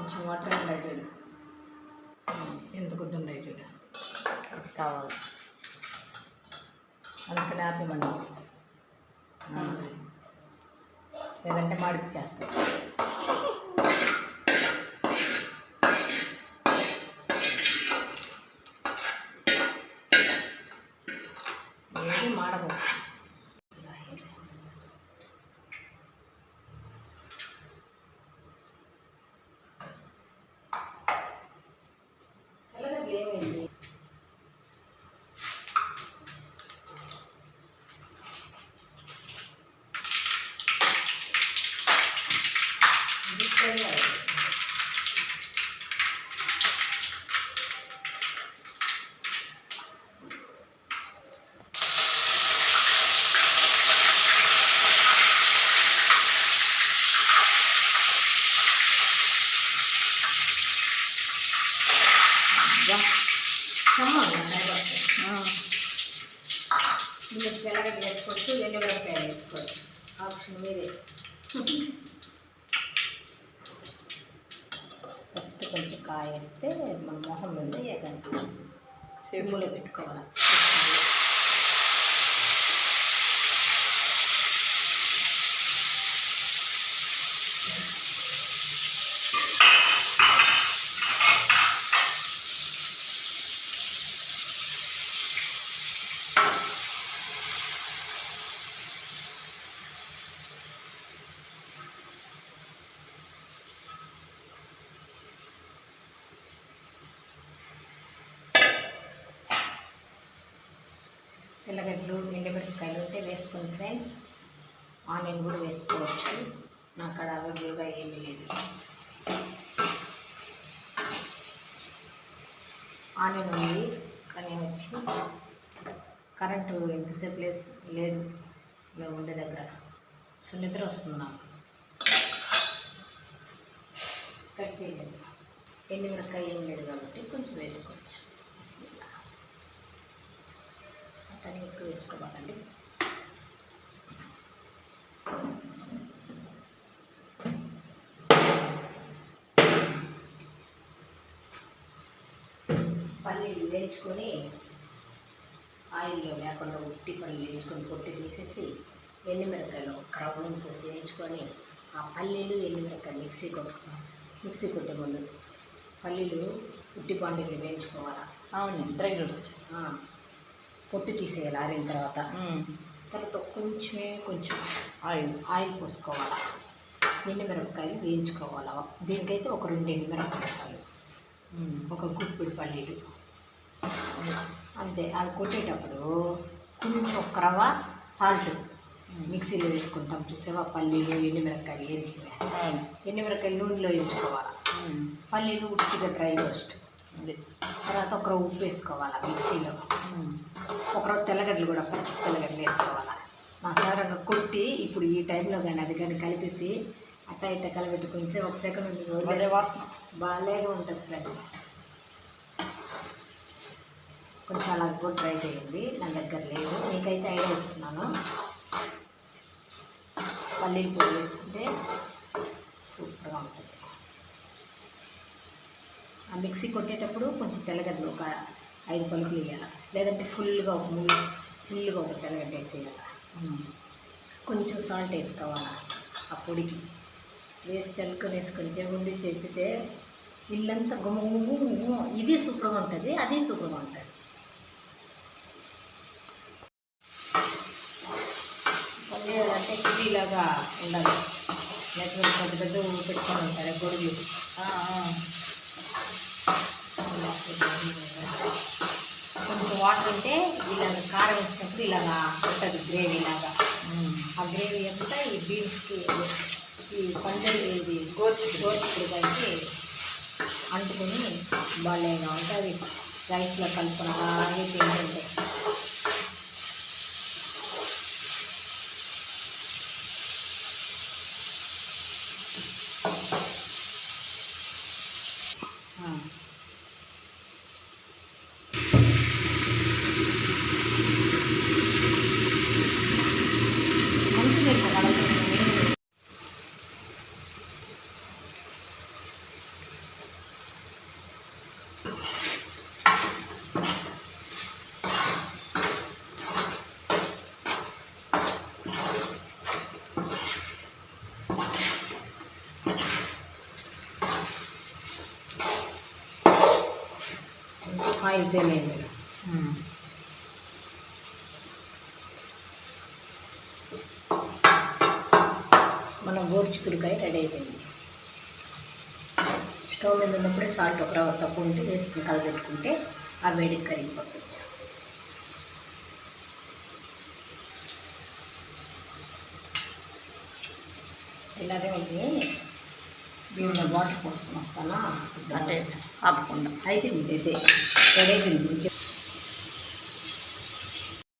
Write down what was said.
కొంచెం వాటర్ ఉండే చూడు, ఎంత కొద్ది ఉండే చూడు, అది కావాలి. అందుకని ఆపేమండి, లేదంటే మాడిపించేస్తాయి. ఏది మాడకు. తెల్లగడ్డలు ఏమైంది? మీరు తెల్లగడ్డలు వేసుకోవచ్చు, ఎండుమిరపకాయలు వేసుకోవచ్చు, ఆప్షన్ మీదే. ఫస్ట్ కొంచెం కాయ వేస్తే మన మొహం మీద ఏకంగా సిమ్ములో పెట్టుకోవాలి. తెల్లగడ్డలు, ఎండుమిరపకాయలు ఉంటే వేసుకోండి ఫ్రెండ్స్. ఆనియన్ కూడా వేసుకోవచ్చు, నాకు అక్కడ అవైలబుల్గా ఏమీ లేదు. ఆనియన్ ఉంది కానీ వచ్చి కరెంటు ఎంతసేపు లేదు మేము ఉండే దగ్గర. సో నిద్ర వస్తుంది నాకు. కట్ చేయలేదు, ఎండుమిరపకాయ ఏం లేదు కాబట్టి కొంచెం వేసుకోవచ్చు. అట్టని ఎక్కువ వేసుకోవాలండి. పల్లీలు వేయించుకొని ఆయిల్లో లేకుండా ఉట్టి పల్లీలు వేయించుకొని పొట్టి తీసేసి ఎండుమిరపకాయలు ఒక రవ్వను పోసి వేయించుకొని ఆ పల్లీలు ఎండుమిరపకాయలు మిక్సీ కొట్టే ముందు పల్లీలు ఉట్టి బాండీలు వేయించుకోవాలా. అవును, డ్రై ఫ్రూట్స్ పొట్టు తీసేయాలి. ఆరిన తర్వాత కొంచెం ఆయిల్ పోసుకోవాలి. ఎండుమిరపకాయలు వేయించుకోవాలి. దీనికైతే ఒక 2 ఎండుమిరపకాయలు, ఒక గుప్పిడి పల్లీలు అంతే. అవి కొట్టేటప్పుడు కొంచెం ఒక రవ్వ సాల్ట్ మిక్సీలో వేసుకుంటాం చూసావా. పల్లీలు ఎండుమిరపకాయలు వేయించుకునే ఎండుమిరపకాయలు నూనెలో వేయించుకోవాలి. పల్లీలు ఉట్టిగా డ్రై రోస్ట్. తర్వాత ఒక ఉప్పు వేసుకోవాలి మిక్సీలో. ఒక తెల్లగడ్డలు కూడా పచ్చి తెల్లగడ్డలు వేసుకోవాలి. మసాలాగా కొట్టి ఇప్పుడు ఈ టైంలో కానీ అది కానీ కలిపేసి అట్ట ఇట్ట కలిపెట్టుకుంటే ఒక సెకండ్ వదిలే వాసన బాగాలేగా ఉంటుంది ఫ్రెండ్స్. కొంచెం అలా కూడా ట్రై చేయండి, నా దగ్గర లేదు. మీకైతే ఐడియా ఇస్తున్నాను. పల్లీలు పొడి వేసుకుంటే సూపర్గా ఉంటుంది. ఆ మిక్సీ కొట్టేటప్పుడు కొంచెం తెల్లగడ్డలు ఒక 5 పలుకులు వేయాలి, లేదంటే ఫుల్గా ఒక తెల్లగడ్డ వేసేయాలి. కొంచెం సాల్ట్ వేసుకోవాలి ఆ పొడికి. వేసి వేసుకొని ఉండి చెప్పితే ఇల్లంతా గుమ్మ. ఇది సూపర్గా ఉంటుంది, అది సూపర్గా ఉంటుంది. పల్లి అంటే సిటీలాగా ఉండాలి, లేకపోతే పెద్ద పెట్టుకొని ఉంటారు గొడుగులు. కొంచెం వాటర్ ఉంటే ఇలాగ కారం వేసినప్పుడు ఇలాగా ఉంటుంది గ్రేవీ లాగా. ఆ గ్రేవీ అంతా ఈ బీన్స్కి, ఈ పంజరి, ఇది గోచిక్కుడుకాయకి అంటుకొని బాగా ఉంటుంది. రైస్లో కలుపుకొని అలాగే తింటుంటే ఆయిల్ తేనేయండి. మన గోరుచిక్కుడుకాయ రెడీ అయిపోయింది. స్టవ్ మీద ఉన్నప్పుడే సాల్ట్ ఒక రవ్వ తక్కువ ఉంటే వేసుకుని కలబెట్టుకుంటే ఆ వేడికి కరిగిపోతుంది. ఇలాగే ఉంది. బియ్యంలో వాటర్ పోసుకొని వస్తానా అంటే ఆపకుండా అయిపోయింది. అయితే రెడీ అయిపోయింది.